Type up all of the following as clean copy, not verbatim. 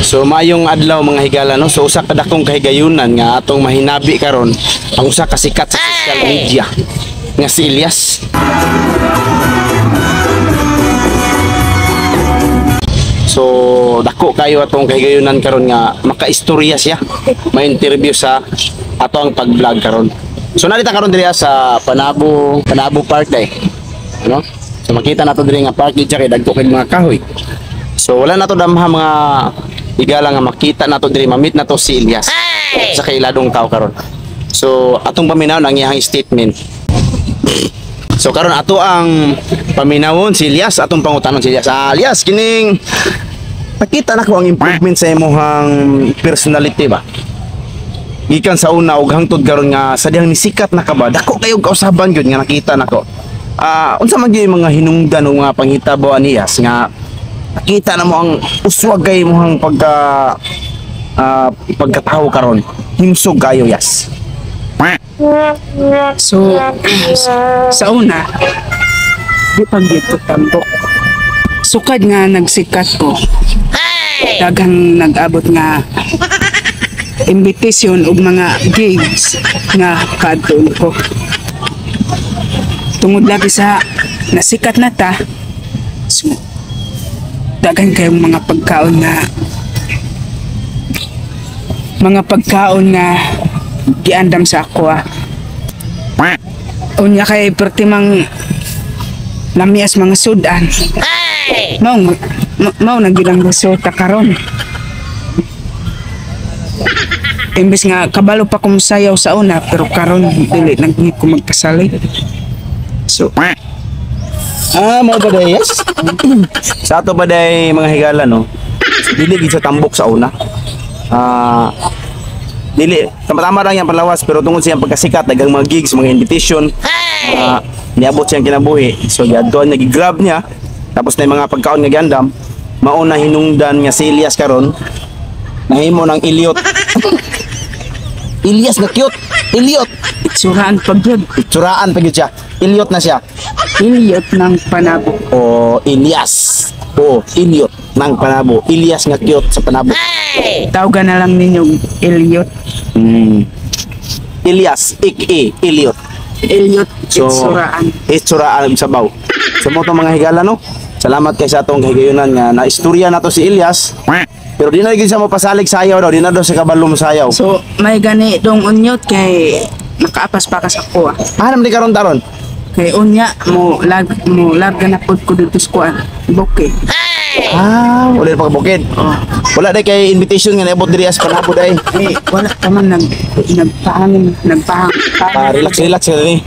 So maayong adlaw mga higala no. So usa ka dakong kahigayunan nga atong mahinabi karon ang usa ka sikat sa social media nga si Elias. So dako kayo atong kahigayunan karon nga makaistorya siya. May interview sa atong pag-vlog karon. So narita karon diri sa Panabo Park day. Ano? So makita nato diri nga park diri kay dagko kay mga kahoy. So wala na to damha mga higala nga makita nato diri mamit nato si Elias sa kailadong tao karon. So atong paminawon ang iyang statement. So karon ato ang paminawon si Elias, atong pangutanon si Elias. Elias kining nakita na ko ang improvement sa imong personality ba? Gikan sa una ug hangtod karon nga sa dihang nisikat na ka ba? Dako kayo kausaban gyud nga nakita nako. Unsa man gyud mga hinungdan o mga panghitabo ani Elias nga nakita na mo ang uswag kay mo ang pagkatao karon himsog kayo Yas. So sa una di pagyud ko tambok sukad nga nagsikat ko daghang nag-abot nga invitation ug mga gigs nga kadtong ko tungod lagi sa nasikat na ta. So, dagan kayong mga pagkaon na giandam sa ako unya kay pertimang lamias mga sudan mau nagilang resulta karon imbes nga kabalo pa kong sayaw sa una pero karon dili naghi ko magpasali. So Mo ba day Yes? Sa ato ba day mga higala no? Dili gid sa tambok sa una. Dili tama-tama lang yang palawas pero tungod siyang pagkasikat daghang mga gigs, mga invitation. Niabot siyang kinabuhi. So yadton nagi-grab niya tapos na yung mga pagkaon nga giandam mauna hinungdan nga si Elias karon nahimo ng Eliot. Elias na cute. Eliot. itsuraan pagyud Itsuraan pagyud siya. Eliot na siya. Eliot ng Panabo. O Elias. O Eliot ng Panabo. Elias nga cute sa Panabo. Tawagan na lang ninyong Eliot. Elias, Eliot. Eliot So, itsuraan. Itsuraan sa baw. So mo mga higala no. Salamat kay sa atong kahigayunan nga na istorya nato si Elias. Pero di na gid sa mo pasalig sayaw daw, di na daw sa kabalom sayaw. So may gani dong unyot kay nakaapas pa ka sa kuha. Naman di karon taron. Kay unya mo lag na pud ko dito sa kuha. Bokeh. Wala pa bukid. Wala day kay invitation nga naabot diri as Panabo day. Eh wala ka man nagpahangin. Relax ka ni.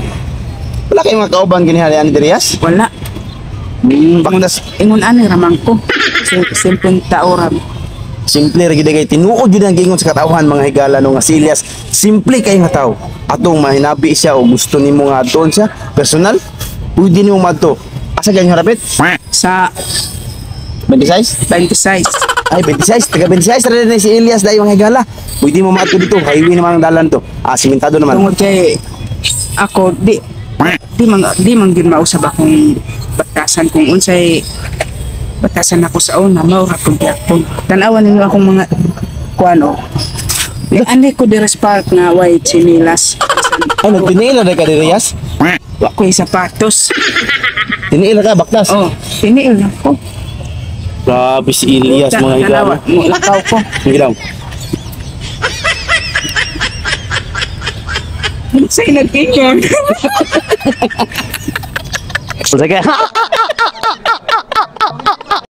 Wala kay mga kauban ginihalian diri as. Wala. Bakdas Ingon ani ramang ko. Simpleng tao ram. simple ra gid kay tinuod gid ang gingon sa katawhan mga higala no nga si Elias. Simple kay nga tawo. Atong mahinabi siya o gusto nimo nga adton siya personal. Pwede nimo madto. Asa gyud harapit? Sa 26? 26. Ay 26, taga 26 ra din si Elias dai mga higala. Pwede mo madto dito, highway naman ang dalan to. Simentado naman. Tungod kay ako di man gyud mausab akong batasan kung unsay batasan ako sa una maura kung gyapon. Tan-awan ninyo akong mga kuano. Ani ko di respect nga white sinilas. Ano tinila na ka Elias? Wa ko'y sapatos. Tinila ka baktas. Oh, tiniil ako. Grabe si Elias mga higala. Lakaw ko. Sige daw. Sa'yo nag-picture. Sige.